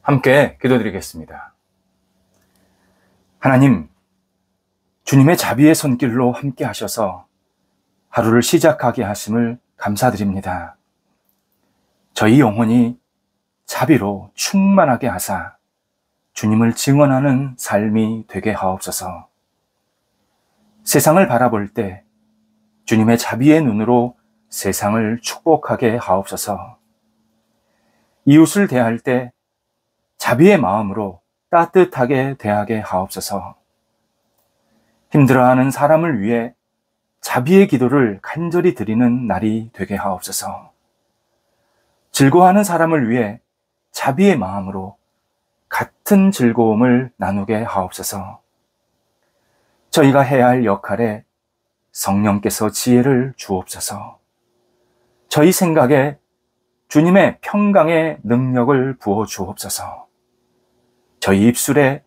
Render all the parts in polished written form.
함께 기도드리겠습니다. 하나님, 주님의 자비의 손길로 함께 하셔서 하루를 시작하게 하심을 감사드립니다. 저희 영혼이 자비로 충만하게 하사 주님을 증언하는 삶이 되게 하옵소서. 세상을 바라볼 때 주님의 자비의 눈으로 세상을 축복하게 하옵소서. 이웃을 대할 때 자비의 마음으로 따뜻하게 대하게 하옵소서. 힘들어하는 사람을 위해 자비의 기도를 간절히 드리는 날이 되게 하옵소서. 즐거워하는 사람을 위해 자비의 마음으로 같은 즐거움을 나누게 하옵소서. 저희가 해야 할 역할에 성령께서 지혜를 주옵소서. 저희 생각에 주님의 평강의 능력을 부어 주옵소서. 저희 입술에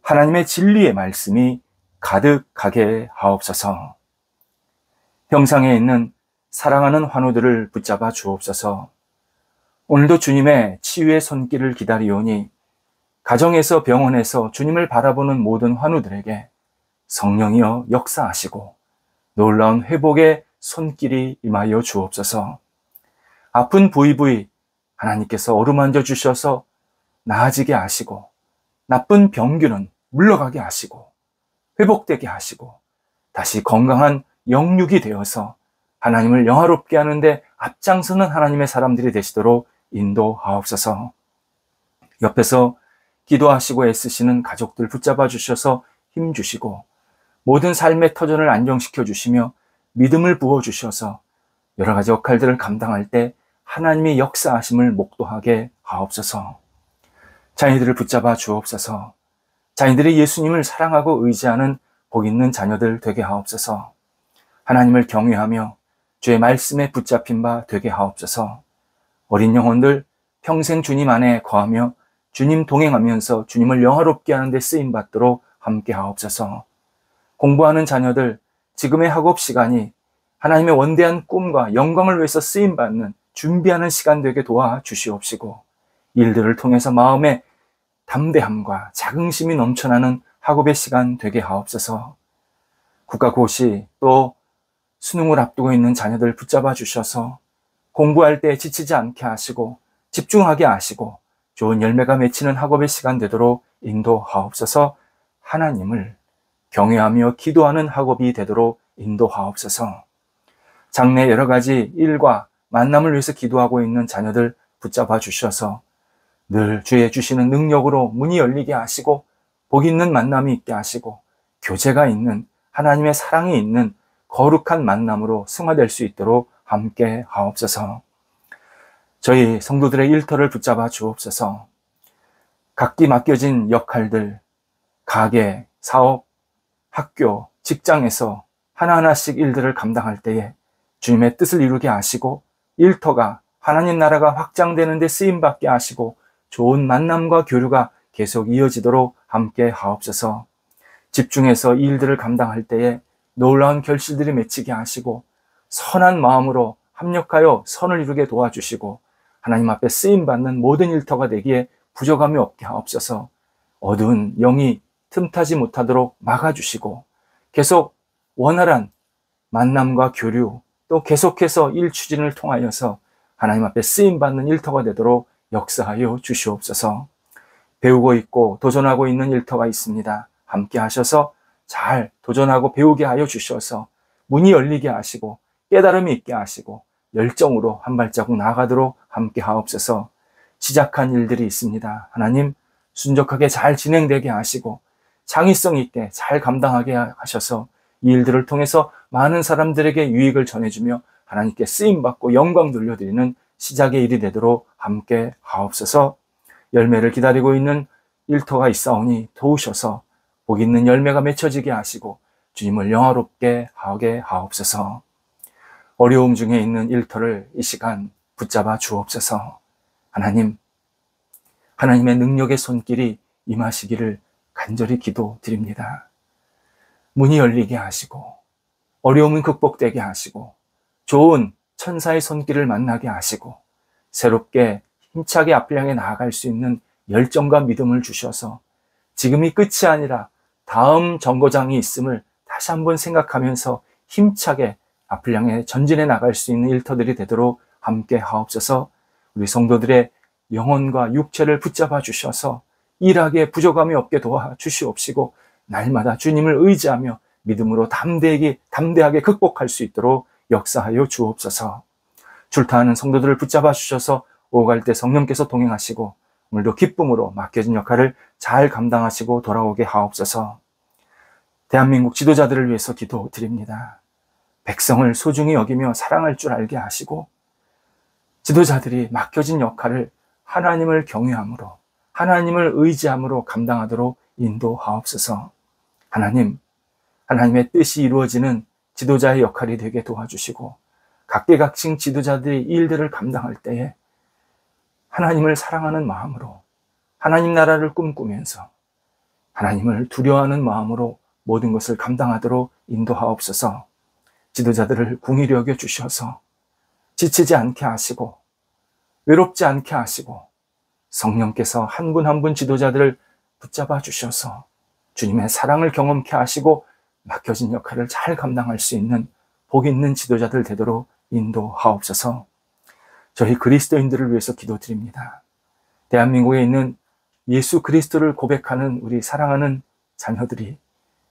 하나님의 진리의 말씀이 가득하게 하옵소서. 형상에 있는 사랑하는 환우들을 붙잡아 주옵소서. 오늘도 주님의 치유의 손길을 기다리오니 가정에서 병원에서 주님을 바라보는 모든 환우들에게 성령이여 역사하시고 놀라운 회복의 손길이 임하여 주옵소서. 아픈 부위 하나님께서 어루만져 주셔서 나아지게 하시고 나쁜 병균은 물러가게 하시고 회복되게 하시고 다시 건강한 영육이 되어서 하나님을 영화롭게 하는데 앞장서는 하나님의 사람들이 되시도록 인도하옵소서. 옆에서 기도하시고 애쓰시는 가족들 붙잡아 주셔서 힘 주시고 모든 삶의 터전을 안정시켜 주시며 믿음을 부어 주셔서 여러 가지 역할들을 감당할 때 하나님의 역사하심을 목도하게 하옵소서. 자녀들을 붙잡아 주옵소서. 자녀들이 예수님을 사랑하고 의지하는 복 있는 자녀들 되게 하옵소서. 하나님을 경외하며 주의 말씀에 붙잡힌 바 되게 하옵소서. 어린 영혼들 평생 주님 안에 거하며 주님 동행하면서 주님을 영화롭게 하는 데 쓰임 받도록 함께 하옵소서. 공부하는 자녀들 지금의 학업 시간이 하나님의 원대한 꿈과 영광을 위해서 쓰임 받는 준비하는 시간 되게 도와주시옵시고 일들을 통해서 마음의 담대함과 자긍심이 넘쳐나는 학업의 시간 되게 하옵소서. 국가고시 또 수능을 앞두고 있는 자녀들 붙잡아 주셔서 공부할 때 지치지 않게 하시고 집중하게 하시고 좋은 열매가 맺히는 학업의 시간 되도록 인도하옵소서. 하나님을 경외하며 기도하는 학업이 되도록 인도하옵소서. 장래 여러 가지 일과 만남을 위해서 기도하고 있는 자녀들 붙잡아 주셔서 늘 주의 주시는 능력으로 문이 열리게 하시고 복 있는 만남이 있게 하시고 교제가 있는 하나님의 사랑이 있는 거룩한 만남으로 승화될 수 있도록 함께 하옵소서. 저희 성도들의 일터를 붙잡아 주옵소서. 각기 맡겨진 역할들, 가게, 사업, 학교, 직장에서 하나하나씩 일들을 감당할 때에 주님의 뜻을 이루게 하시고 일터가 하나님 나라가 확장되는 데 쓰임받게 하시고 좋은 만남과 교류가 계속 이어지도록 함께 하옵소서. 집중해서 이 일들을 감당할 때에 놀라운 결실들이 맺히게 하시고 선한 마음으로 합력하여 선을 이루게 도와주시고 하나님 앞에 쓰임받는 모든 일터가 되기에 부족함이 없게 하옵소서. 어두운 영이 틈타지 못하도록 막아주시고 계속 원활한 만남과 교류 또 계속해서 일 추진을 통하여서 하나님 앞에 쓰임받는 일터가 되도록 역사하여 주시옵소서. 배우고 있고 도전하고 있는 일터가 있습니다. 함께 하셔서 잘 도전하고 배우게 하여 주셔서 문이 열리게 하시고 깨달음이 있게 하시고 열정으로 한 발자국 나아가도록 함께 하옵소서. 시작한 일들이 있습니다. 하나님 순적하게 잘 진행되게 하시고 창의성 있게 잘 감당하게 하셔서 이 일들을 통해서 많은 사람들에게 유익을 전해주며 하나님께 쓰임받고 영광 돌려드리는 시작의 일이 되도록 함께 하옵소서. 열매를 기다리고 있는 일터가 있사오니 도우셔서 복 있는 열매가 맺혀지게 하시고 주님을 영화롭게 하게 하옵소서. 어려움 중에 있는 일터를 이 시간 붙잡아 주옵소서. 하나님의 능력의 손길이 임하시기를 간절히 기도드립니다. 문이 열리게 하시고 어려움은 극복되게 하시고 좋은 천사의 손길을 만나게 하시고 새롭게 힘차게 앞을 향해 나아갈 수 있는 열정과 믿음을 주셔서 지금이 끝이 아니라 다음 정거장이 있음을 다시 한번 생각하면서 힘차게 앞을 향해 전진해 나갈 수 있는 일터들이 되도록 함께 하옵소서. 우리 성도들의 영혼과 육체를 붙잡아 주셔서 일하기에 부족함이 없게 도와주시옵시고 날마다 주님을 의지하며 믿음으로 담대하게 극복할 수 있도록 역사하여 주옵소서. 출타하는 성도들을 붙잡아 주셔서 오갈 때 성령께서 동행하시고 오늘도 기쁨으로 맡겨진 역할을 잘 감당하시고 돌아오게 하옵소서. 대한민국 지도자들을 위해서 기도드립니다. 백성을 소중히 여기며 사랑할 줄 알게 하시고 지도자들이 맡겨진 역할을 하나님을 경외함으로 하나님을 의지함으로 감당하도록 인도하옵소서. 하나님의 뜻이 이루어지는 지도자의 역할이 되게 도와주시고 각계각층 지도자들이 일들을 감당할 때에 하나님을 사랑하는 마음으로 하나님 나라를 꿈꾸면서 하나님을 두려워하는 마음으로 모든 것을 감당하도록 인도하옵소서. 지도자들을 궁히 여겨 주셔서 지치지 않게 하시고 외롭지 않게 하시고 성령께서 한 분 한 분 지도자들을 붙잡아 주셔서 주님의 사랑을 경험케 하시고 맡겨진 역할을 잘 감당할 수 있는 복 있는 지도자들 되도록 인도하옵소서. 저희 그리스도인들을 위해서 기도드립니다. 대한민국에 있는 예수 그리스도를 고백하는 우리 사랑하는 자녀들이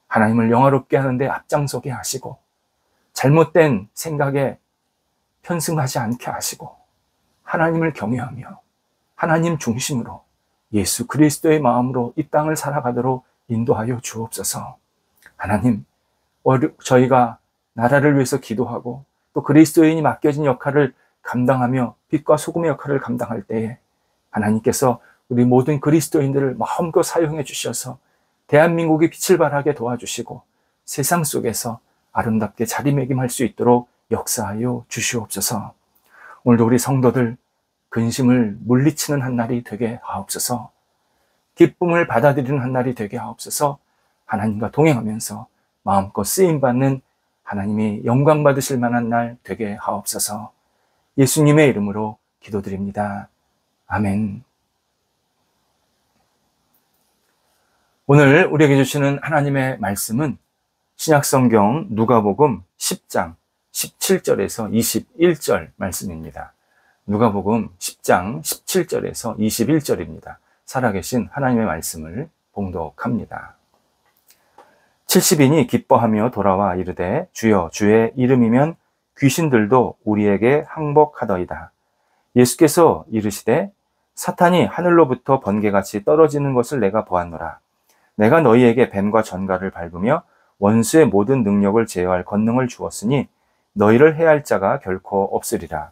하나님을 영화롭게 하는데 앞장서게 하시고 잘못된 생각에 편승하지 않게 하시고 하나님을 경외하며 하나님 중심으로 예수 그리스도의 마음으로 이 땅을 살아가도록 인도하여 주옵소서. 하나님, 저희가 나라를 위해서 기도하고 또 그리스도인이 맡겨진 역할을 감당하며 빛과 소금의 역할을 감당할 때에 하나님께서 우리 모든 그리스도인들을 마음껏 사용해 주셔서 대한민국이 빛을 발하게 도와주시고 세상 속에서 아름답게 자리매김할 수 있도록 역사하여 주시옵소서. 오늘도 우리 성도들 근심을 물리치는 한 날이 되게 하옵소서. 기쁨을 받아들이는 한 날이 되게 하옵소서. 하나님과 동행하면서 마음껏 쓰임받는 하나님이 영광 받으실 만한 날 되게 하옵소서. 예수님의 이름으로 기도드립니다. 아멘. 오늘 우리에게 주시는 하나님의 말씀은 신약성경 누가복음 10장 17절에서 21절 말씀입니다. 누가복음 10장 17절에서 21절입니다. 살아계신 하나님의 말씀을 봉독합니다. 70인이 기뻐하며 돌아와 이르되 주여 주의 이름이면 귀신들도 우리에게 항복하더이다. 예수께서 이르시되 사탄이 하늘로부터 번개같이 떨어지는 것을 내가 보았노라. 내가 너희에게 뱀과 전갈을 밟으며 원수의 모든 능력을 제어할 권능을 주었으니 너희를 해할 자가 결코 없으리라.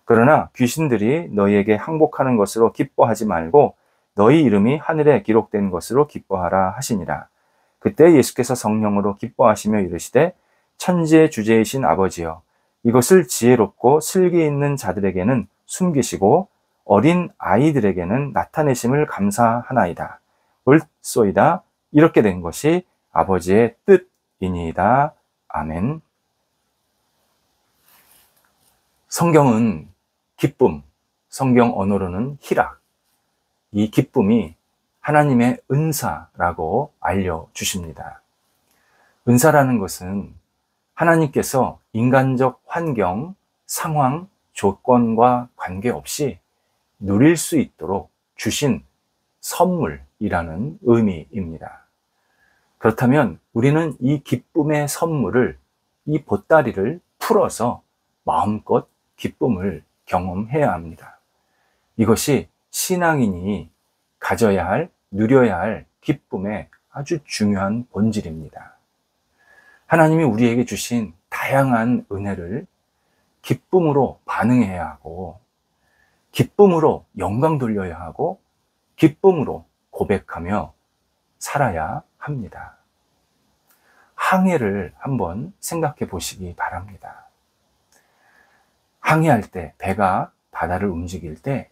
그러나 귀신들이 너희에게 항복하는 것으로 기뻐하지 말고 너희 이름이 하늘에 기록된 것으로 기뻐하라 하시니라. 그때 예수께서 성령으로 기뻐하시며 이르시되 천지의 주제이신 아버지여 이것을 지혜롭고 슬기 있는 자들에게는 숨기시고 어린 아이들에게는 나타내심을 감사하나이다. 옳소이다. 이렇게 된 것이 아버지의 뜻이니이다. 아멘. 성경은 기쁨, 성경 언어로는 희락, 이 기쁨이 하나님의 은사라고 알려주십니다. 은사라는 것은 하나님께서 인간적 환경, 상황, 조건과 관계없이 누릴 수 있도록 주신 선물이라는 의미입니다. 그렇다면 우리는 이 기쁨의 선물을, 이 보따리를 풀어서 마음껏 기쁨을 경험해야 합니다. 이것이 신앙인이 가져야 할, 누려야 할 기쁨의 아주 중요한 본질입니다. 하나님이 우리에게 주신 다양한 은혜를 기쁨으로 반응해야 하고, 기쁨으로 영광 돌려야 하고, 기쁨으로 고백하며 살아야 합니다. 항해를 한번 생각해 보시기 바랍니다. 항해할 때, 배가 바다를 움직일 때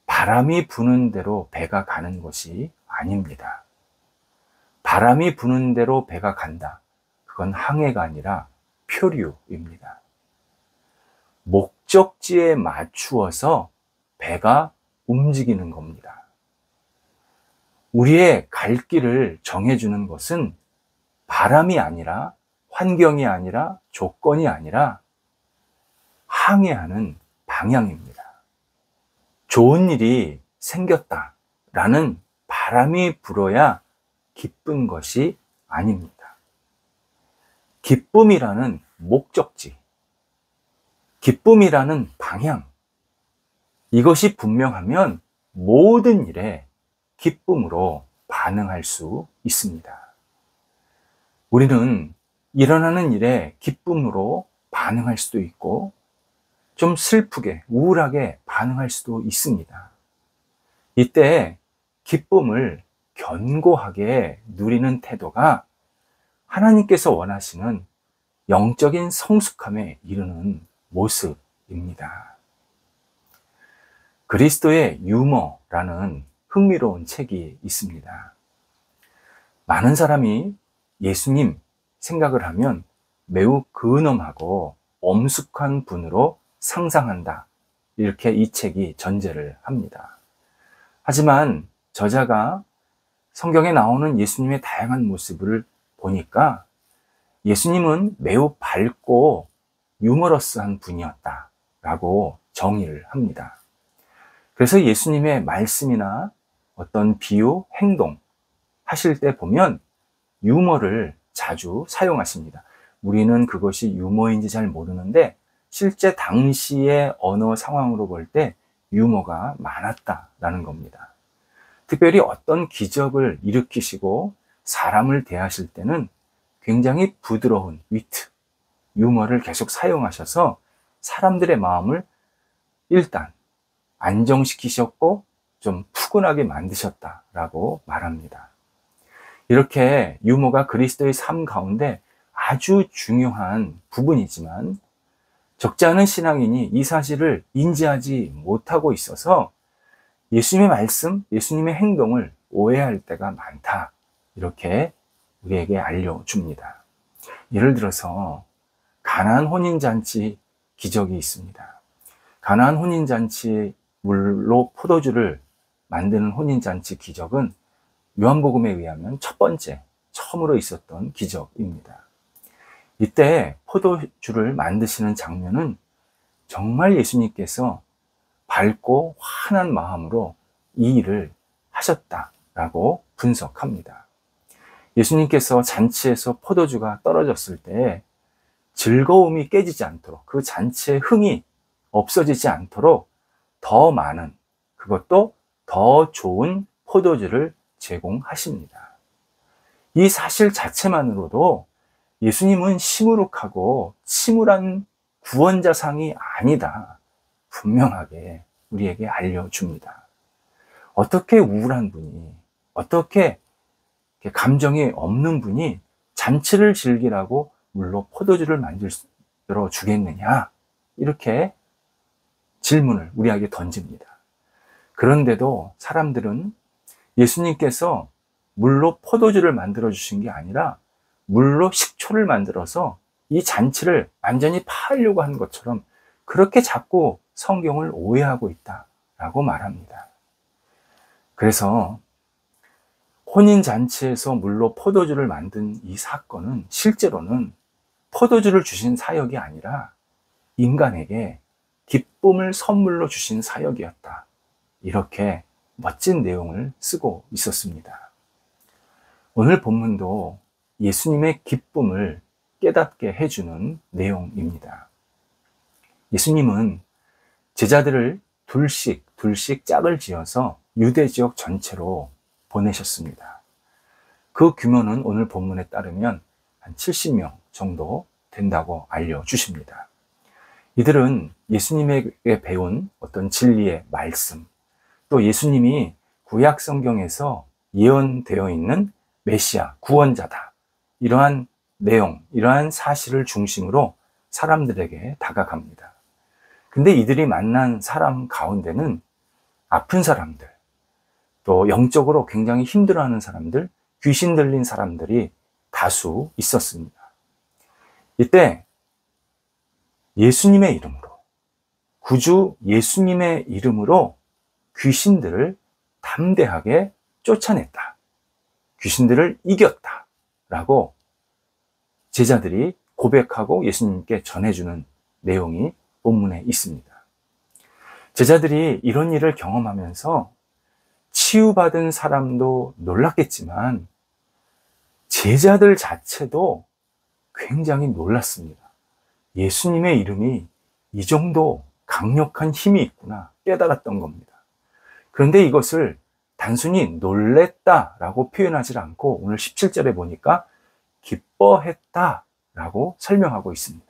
바람이 부는 대로 배가 가는 것이 아닙니다. 바람이 부는 대로 배가 간다. 그건 항해가 아니라 표류입니다. 목적지에 맞추어서 배가 움직이는 겁니다. 우리의 갈 길을 정해주는 것은 바람이 아니라, 환경이 아니라, 조건이 아니라 항해하는 방향입니다. 좋은 일이 생겼다라는 바람이 불어야 기쁜 것이 아닙니다. 기쁨이라는 목적지, 기쁨이라는 방향, 이것이 분명하면 모든 일에 기쁨으로 반응할 수 있습니다. 우리는 일어나는 일에 기쁨으로 반응할 수도 있고, 좀 슬프게, 우울하게 반응할 수도 있습니다. 이때 기쁨을 견고하게 누리는 태도가 하나님께서 원하시는 영적인 성숙함에 이르는 모습입니다. 그리스도의 유머라는 흥미로운 책이 있습니다. 많은 사람이 예수님 생각을 하면 매우 근엄하고 엄숙한 분으로 상상한다, 이렇게 이 책이 전제를 합니다. 하지만 저자가 성경에 나오는 예수님의 다양한 모습을 보니까 예수님은 매우 밝고 유머러스한 분이었다라고 정의를 합니다. 그래서 예수님의 말씀이나 어떤 비유, 행동 하실 때 보면 유머를 자주 사용하십니다. 우리는 그것이 유머인지 잘 모르는데 실제 당시의 언어 상황으로 볼 때 유머가 많았다라는 겁니다. 특별히 어떤 기적을 일으키시고 사람을 대하실 때는 굉장히 부드러운 위트, 유머를 계속 사용하셔서 사람들의 마음을 일단 안정시키셨고 좀 푸근하게 만드셨다라고 말합니다. 이렇게 유머가 그리스도의 삶 가운데 아주 중요한 부분이지만 적지 않은 신앙인이 이 사실을 인지하지 못하고 있어서 예수님의 말씀, 예수님의 행동을 오해할 때가 많다, 이렇게 우리에게 알려줍니다. 예를 들어서 가나안 혼인잔치 기적이 있습니다. 가나안 혼인잔치 물로 포도주를 만드는 혼인잔치 기적은 요한복음에 의하면 첫 번째, 처음으로 있었던 기적입니다. 이때 포도주를 만드시는 장면은 정말 예수님께서 밝고 환한 마음으로 이 일을 하셨다라고 분석합니다. 예수님께서 잔치에서 포도주가 떨어졌을 때 즐거움이 깨지지 않도록, 그 잔치의 흥이 없어지지 않도록 더 많은, 그것도 더 좋은 포도주를 제공하십니다. 이 사실 자체만으로도 예수님은 시무룩하고 침울한 구원자상이 아니다, 분명하게 우리에게 알려줍니다. 어떻게 우울한 분이, 어떻게 감정이 없는 분이 잔치를 즐기라고 물로 포도주를 만들어 주겠느냐, 이렇게 질문을 우리에게 던집니다. 그런데도 사람들은 예수님께서 물로 포도주를 만들어 주신 게 아니라 물로 식초를 만들어서 이 잔치를 완전히 파하려고 하는 것처럼 그렇게 자꾸 성경을 오해하고 있다라고 말합니다. 그래서 혼인잔치에서 물로 포도주를 만든 이 사건은 실제로는 포도주를 주신 사역이 아니라 인간에게 기쁨을 선물로 주신 사역이었다, 이렇게 멋진 내용을 쓰고 있었습니다. 오늘 본문도 예수님의 기쁨을 깨닫게 해주는 내용입니다. 예수님은 제자들을 둘씩 짝을 지어서 유대 지역 전체로 보내셨습니다. 그 규모는 오늘 본문에 따르면 한 70명 정도 된다고 알려주십니다. 이들은 예수님에게 배운 어떤 진리의 말씀, 또 예수님이 구약 성경에서 예언되어 있는 메시아, 구원자다, 이러한 내용, 이러한 사실을 중심으로 사람들에게 다가갑니다. 근데 이들이 만난 사람 가운데는 아픈 사람들, 또 영적으로 굉장히 힘들어하는 사람들, 귀신 들린 사람들이 다수 있었습니다. 이때 예수님의 이름으로, 구주 예수님의 이름으로 귀신들을 담대하게 쫓아냈다. 귀신들을 이겼다. 라고 제자들이 고백하고 예수님께 전해주는 내용이 본문에 있습니다. 제자들이 이런 일을 경험하면서 치유받은 사람도 놀랐겠지만 제자들 자체도 굉장히 놀랐습니다. 예수님의 이름이 이 정도 강력한 힘이 있구나 깨달았던 겁니다. 그런데 이것을 단순히 놀랬다라고 표현하지 않고 오늘 17절에 보니까 기뻐했다라고 설명하고 있습니다.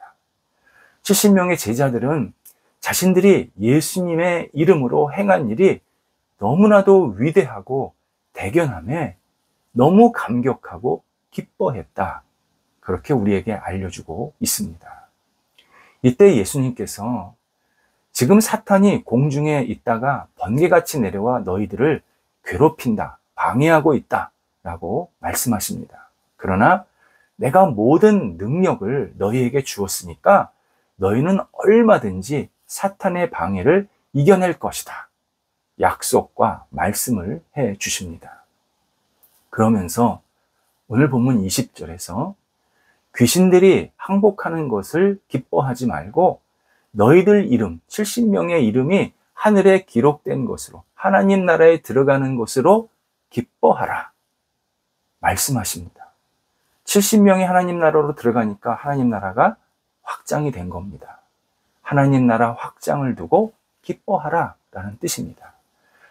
70명의 제자들은 자신들이 예수님의 이름으로 행한 일이 너무나도 위대하고 대견함에 너무 감격하고 기뻐했다. 그렇게 우리에게 알려주고 있습니다. 이때 예수님께서 지금 사탄이 공중에 있다가 번개같이 내려와 너희들을 괴롭힌다, 방해하고 있다 라고 말씀하십니다. 그러나 내가 모든 능력을 너희에게 주었으니까 너희는 얼마든지 사탄의 방해를 이겨낼 것이다. 약속과 말씀을 해 주십니다. 그러면서 오늘 본문 20절에서 귀신들이 항복하는 것을 기뻐하지 말고 너희들 이름, 70명의 이름이 하늘에 기록된 것으로 하나님 나라에 들어가는 것으로 기뻐하라. 말씀하십니다. 70명이 하나님 나라로 들어가니까 하나님 나라가 확장이 된 겁니다. 하나님 나라 확장을 두고 기뻐하라 라는 뜻입니다.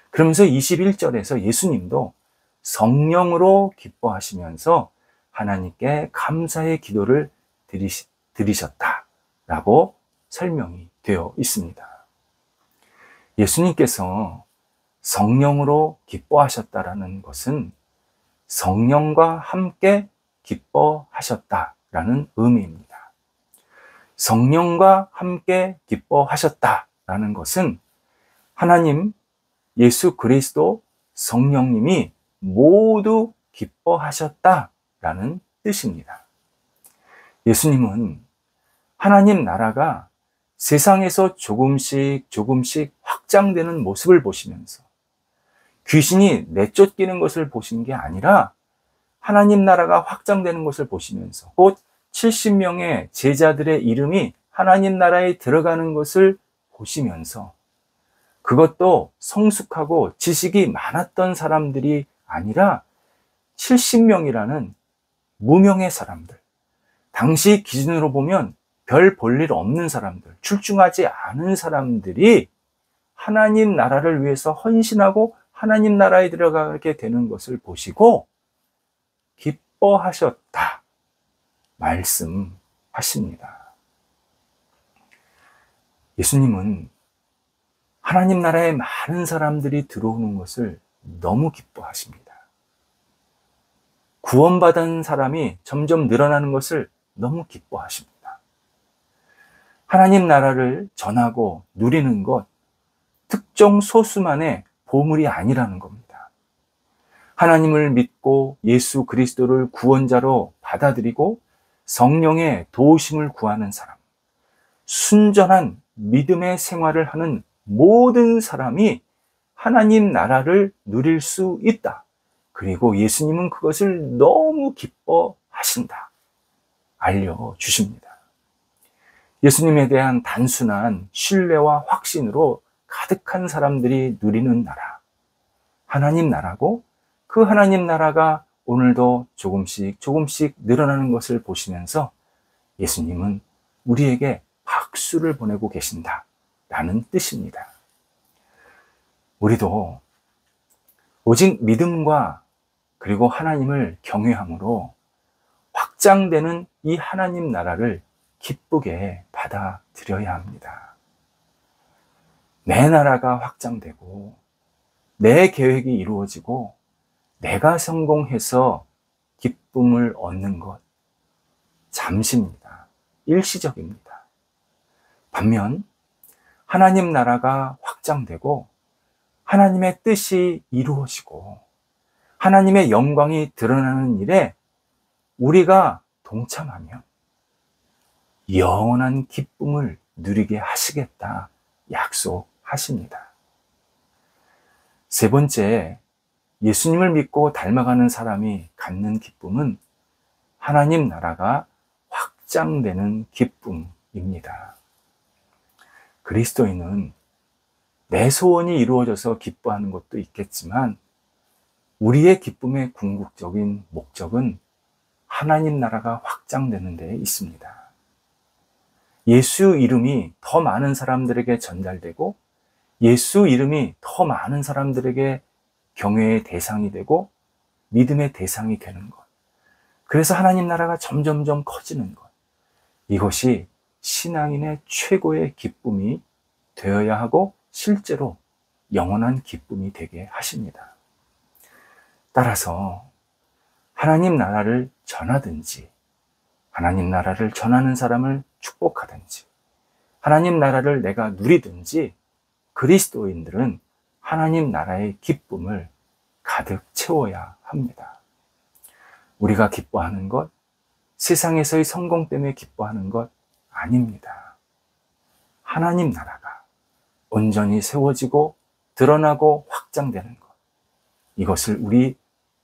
그러면서 21절에서 예수님도 성령으로 기뻐하시면서 하나님께 감사의 기도를 드리셨다라고 설명이 되어 있습니다. 예수님께서 성령으로 기뻐하셨다라는 것은 성령과 함께 기뻐하셨다라는 의미입니다. 성령과 함께 기뻐하셨다라는 것은 하나님, 예수 그리스도, 성령님이 모두 기뻐하셨다라는 뜻입니다. 예수님은 하나님 나라가 세상에서 조금씩 확장되는 모습을 보시면서 귀신이 내쫓기는 것을 보신 게 아니라 하나님 나라가 확장되는 것을 보시면서 곧 70명의 제자들의 이름이 하나님 나라에 들어가는 것을 보시면서 그것도 성숙하고 지식이 많았던 사람들이 아니라 70명이라는 무명의 사람들, 당시 기준으로 보면 별 볼 일 없는 사람들, 출중하지 않은 사람들이 하나님 나라를 위해서 헌신하고 하나님 나라에 들어가게 되는 것을 보시고 기뻐하셨다 말씀하십니다. 예수님은 하나님 나라에 많은 사람들이 들어오는 것을 너무 기뻐하십니다. 구원받은 사람이 점점 늘어나는 것을 너무 기뻐하십니다. 하나님 나라를 전하고 누리는 것, 특정 소수만의 보물이 아니라는 겁니다. 하나님을 믿고 예수 그리스도를 구원자로 받아들이고 성령의 도우심을 구하는 사람, 순전한 믿음의 생활을 하는 모든 사람이 하나님 나라를 누릴 수 있다. 그리고 예수님은 그것을 너무 기뻐하신다. 알려주십니다. 예수님에 대한 단순한 신뢰와 확신으로 가득한 사람들이 누리는 나라, 하나님 나라고 그 하나님 나라가 오늘도 조금씩 늘어나는 것을 보시면서 예수님은 우리에게 박수를 보내고 계신다라는 뜻입니다. 우리도 오직 믿음과 그리고 하나님을 경외함으로 확장되는 이 하나님 나라를 기쁘게 받아들여야 합니다. 내 나라가 확장되고 내 계획이 이루어지고 내가 성공해서 기쁨을 얻는 것 잠시입니다. 일시적입니다. 반면 하나님 나라가 확장되고 하나님의 뜻이 이루어지고 하나님의 영광이 드러나는 일에 우리가 동참하며 영원한 기쁨을 누리게 하시겠다 약속하십니다. 세 번째, 예수님을 믿고 닮아가는 사람이 갖는 기쁨은 하나님 나라가 확장되는 기쁨입니다. 그리스도인은 내 소원이 이루어져서 기뻐하는 것도 있겠지만 우리의 기쁨의 궁극적인 목적은 하나님 나라가 확장되는 데 있습니다. 예수 이름이 더 많은 사람들에게 전달되고 예수 이름이 더 많은 사람들에게 경외의 대상이 되고 믿음의 대상이 되는 것. 그래서 하나님 나라가 점점점 커지는 것. 이것이 신앙인의 최고의 기쁨이 되어야 하고 실제로 영원한 기쁨이 되게 하십니다. 따라서 하나님 나라를 전하든지 하나님 나라를 전하는 사람을 축복하든지 하나님 나라를 내가 누리든지 그리스도인들은 하나님 나라의 기쁨을 가득 채워야 합니다. 우리가 기뻐하는 것, 세상에서의 성공 때문에 기뻐하는 것 아닙니다. 하나님 나라가 온전히 세워지고 드러나고 확장되는 것, 이것을 우리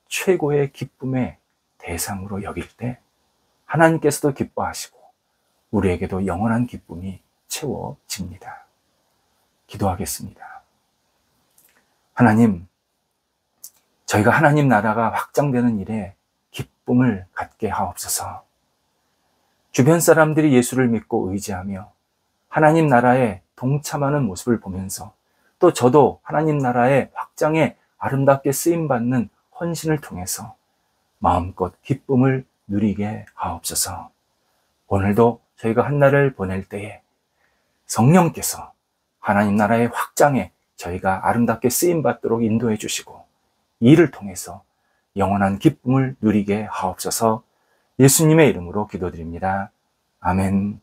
최고의 기쁨의 대상으로 여길 때 하나님께서도 기뻐하시고 우리에게도 영원한 기쁨이 채워집니다. 기도하겠습니다. 하나님, 저희가 하나님 나라가 확장되는 일에 기쁨을 갖게 하옵소서. 주변 사람들이 예수를 믿고 의지하며 하나님 나라에 동참하는 모습을 보면서 또 저도 하나님 나라의 확장에 아름답게 쓰임받는 헌신을 통해서 마음껏 기쁨을 누리게 하옵소서. 오늘도 저희가 한 날을 보낼 때에 성령께서 하나님 나라의 확장에 저희가 아름답게 쓰임받도록 인도해 주시고 이를 통해서 영원한 기쁨을 누리게 하옵소서. 예수님의 이름으로 기도드립니다. 아멘.